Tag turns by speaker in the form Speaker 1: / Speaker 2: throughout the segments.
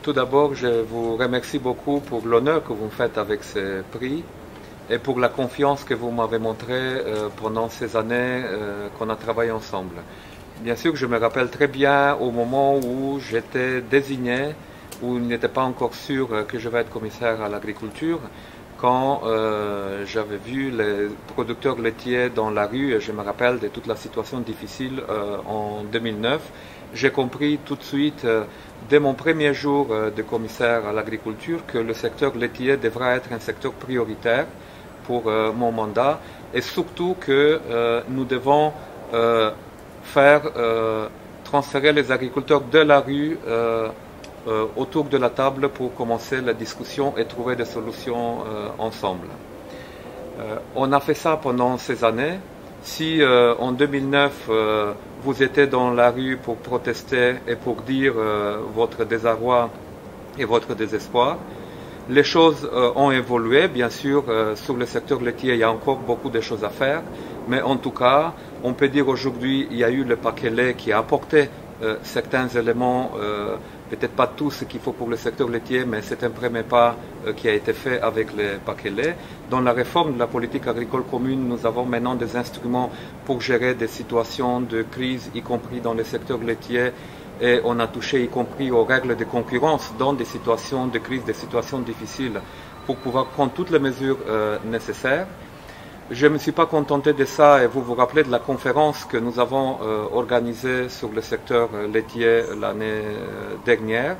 Speaker 1: Tout d'abord, je vous remercie beaucoup pour l'honneur que vous me faites avec ces prix et pour la confiance que vous m'avez montrée pendant ces années qu'on a travaillé ensemble. Bien sûr que je me rappelle très bien au moment où j'étais désigné, où il n'était pas encore sûr que je vais être commissaire à l'agriculture, quand j'avais vu les producteurs laitiers dans la rue, et je me rappelle de toute la situation difficile en 2009, j'ai compris tout de suite, dès mon premier jour de commissaire à l'agriculture, que le secteur laitier devra être un secteur prioritaire pour mon mandat, et surtout que nous devons faire transférer les agriculteurs de la rue autour de la table pour commencer la discussion et trouver des solutions ensemble. On a fait ça pendant ces années. Si en 2009 vous étiez dans la rue pour protester et pour dire votre désarroi et votre désespoir, les choses ont évolué. Bien sûr, sur le secteur laitier, il y a encore beaucoup de choses à faire, mais en tout cas, on peut dire aujourd'hui qu'il y a eu le paquet lait qui a apporté certains éléments, peut-être pas tout ce qu'il faut pour le secteur laitier, mais c'est un premier pas qui a été fait avec les paquets lait. Dans la réforme de la politique agricole commune, nous avons maintenant des instruments pour gérer des situations de crise, y compris dans le secteur laitier, et on a touché y compris aux règles de concurrence dans des situations de crise, des situations difficiles, pour pouvoir prendre toutes les mesures nécessaires. Je ne me suis pas contenté de ça, et vous vous rappelez de la conférence que nous avons organisée sur le secteur laitier l'année dernière.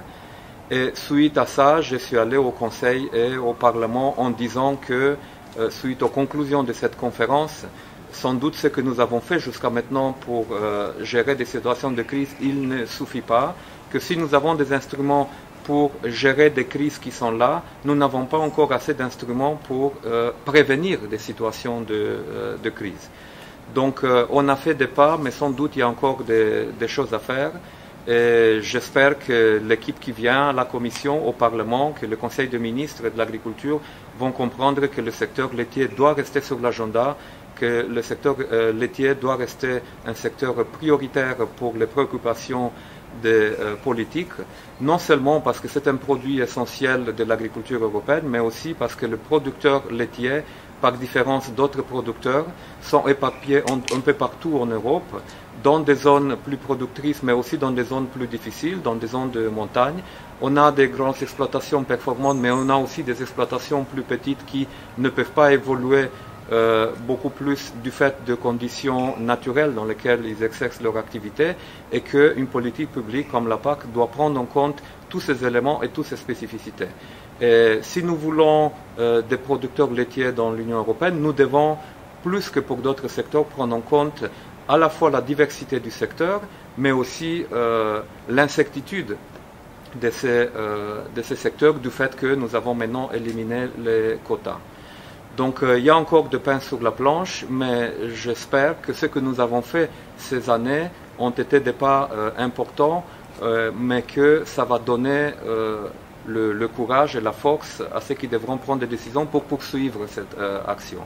Speaker 1: Et suite à ça, je suis allé au Conseil et au Parlement en disant que, suite aux conclusions de cette conférence, sans doute ce que nous avons fait jusqu'à maintenant pour gérer des situations de crise, il ne suffit pas, que si nous avons des instruments pour gérer des crises qui sont là, nous n'avons pas encore assez d'instruments pour prévenir des situations de crise. Donc on a fait des pas, mais sans doute il y a encore des choses à faire. Et j'espère que l'équipe qui vient à la Commission, au Parlement, que le Conseil des ministres de l'Agriculture vont comprendre que le secteur laitier doit rester sur l'agenda, que le secteur laitier doit rester un secteur prioritaire pour les préoccupations des politiques, non seulement parce que c'est un produit essentiel de l'agriculture européenne, mais aussi parce que les producteurs laitiers, par différence d'autres producteurs, sont éparpillés un peu partout en Europe, dans des zones plus productrices, mais aussi dans des zones plus difficiles, dans des zones de montagne. On a des grandes exploitations performantes, mais on a aussi des exploitations plus petites qui ne peuvent pas évoluer beaucoup plus du fait de conditions naturelles dans lesquelles ils exercent leur activité, et qu'une politique publique comme la PAC doit prendre en compte tous ces éléments et toutes ces spécificités. Et si nous voulons des producteurs laitiers dans l'Union européenne, nous devons, plus que pour d'autres secteurs, prendre en compte à la fois la diversité du secteur, mais aussi l'incertitude de ces secteurs du fait que nous avons maintenant éliminé les quotas. Donc il y a encore de pain sur la planche, mais j'espère que ce que nous avons fait ces années ont été des pas importants, mais que ça va donner le courage et la force à ceux qui devront prendre des décisions pour poursuivre cette action.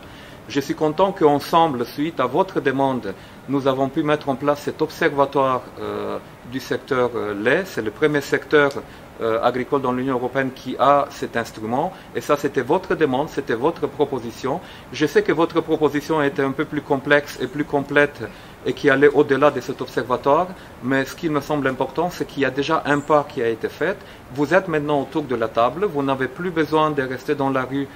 Speaker 1: Je suis content qu'ensemble, suite à votre demande, nous avons pu mettre en place cet observatoire du secteur lait. C'est le premier secteur agricole dans l'Union européenne qui a cet instrument, et ça c'était votre demande, c'était votre proposition. Je sais que votre proposition était un peu plus complexe et plus complète et qui allait au-delà de cet observatoire, mais ce qui me semble important, c'est qu'il y a déjà un pas qui a été fait. Vous êtes maintenant autour de la table, vous n'avez plus besoin de rester dans la rue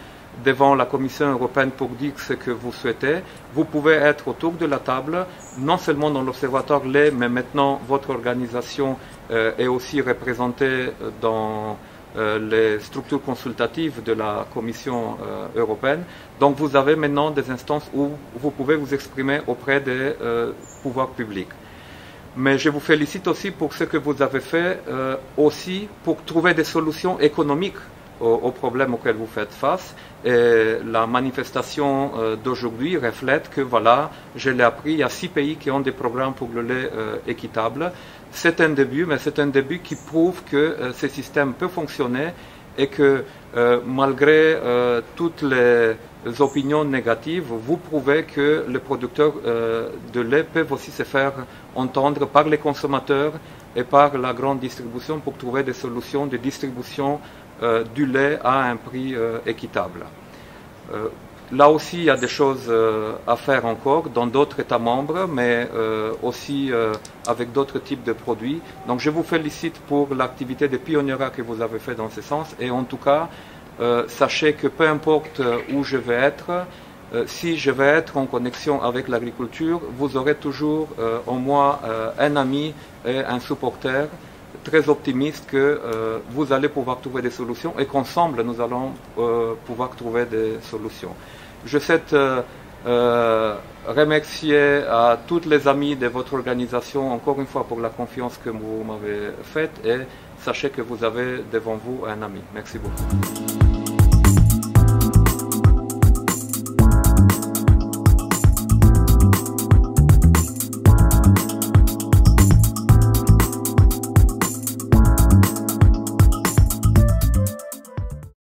Speaker 1: devant la Commission européenne pour dire ce que vous souhaitez. Vous pouvez être autour de la table, non seulement dans l'Observatoire lait, mais maintenant votre organisation est aussi représentée dans les structures consultatives de la Commission européenne. Donc vous avez maintenant des instances où vous pouvez vous exprimer auprès des pouvoirs publics. Mais je vous félicite aussi pour ce que vous avez fait aussi pour trouver des solutions économiques aux problèmes auxquels vous faites face. Et la manifestation d'aujourd'hui reflète que, voilà, je l'ai appris, il y a 6 pays qui ont des programmes pour le lait équitable. C'est un début, mais c'est un début qui prouve que ce système peut fonctionner et que malgré toutes les opinions négatives, vous prouvez que les producteurs de lait peuvent aussi se faire entendre par les consommateurs, et par la grande distribution pour trouver des solutions de distribution du lait à un prix équitable. Là aussi, il y a des choses à faire encore dans d'autres États membres, mais aussi avec d'autres types de produits. Donc je vous félicite pour l'activité de pionnière que vous avez fait dans ce sens. Et en tout cas, sachez que peu importe où je vais être, si je vais être en connexion avec l'agriculture, vous aurez toujours en moi un ami et un supporter très optimiste que vous allez pouvoir trouver des solutions et qu'ensemble nous allons pouvoir trouver des solutions. Je souhaite remercier à tous les amis de votre organisation encore une fois pour la confiance que vous m'avez faite et sachez que vous avez devant vous un ami. Merci beaucoup.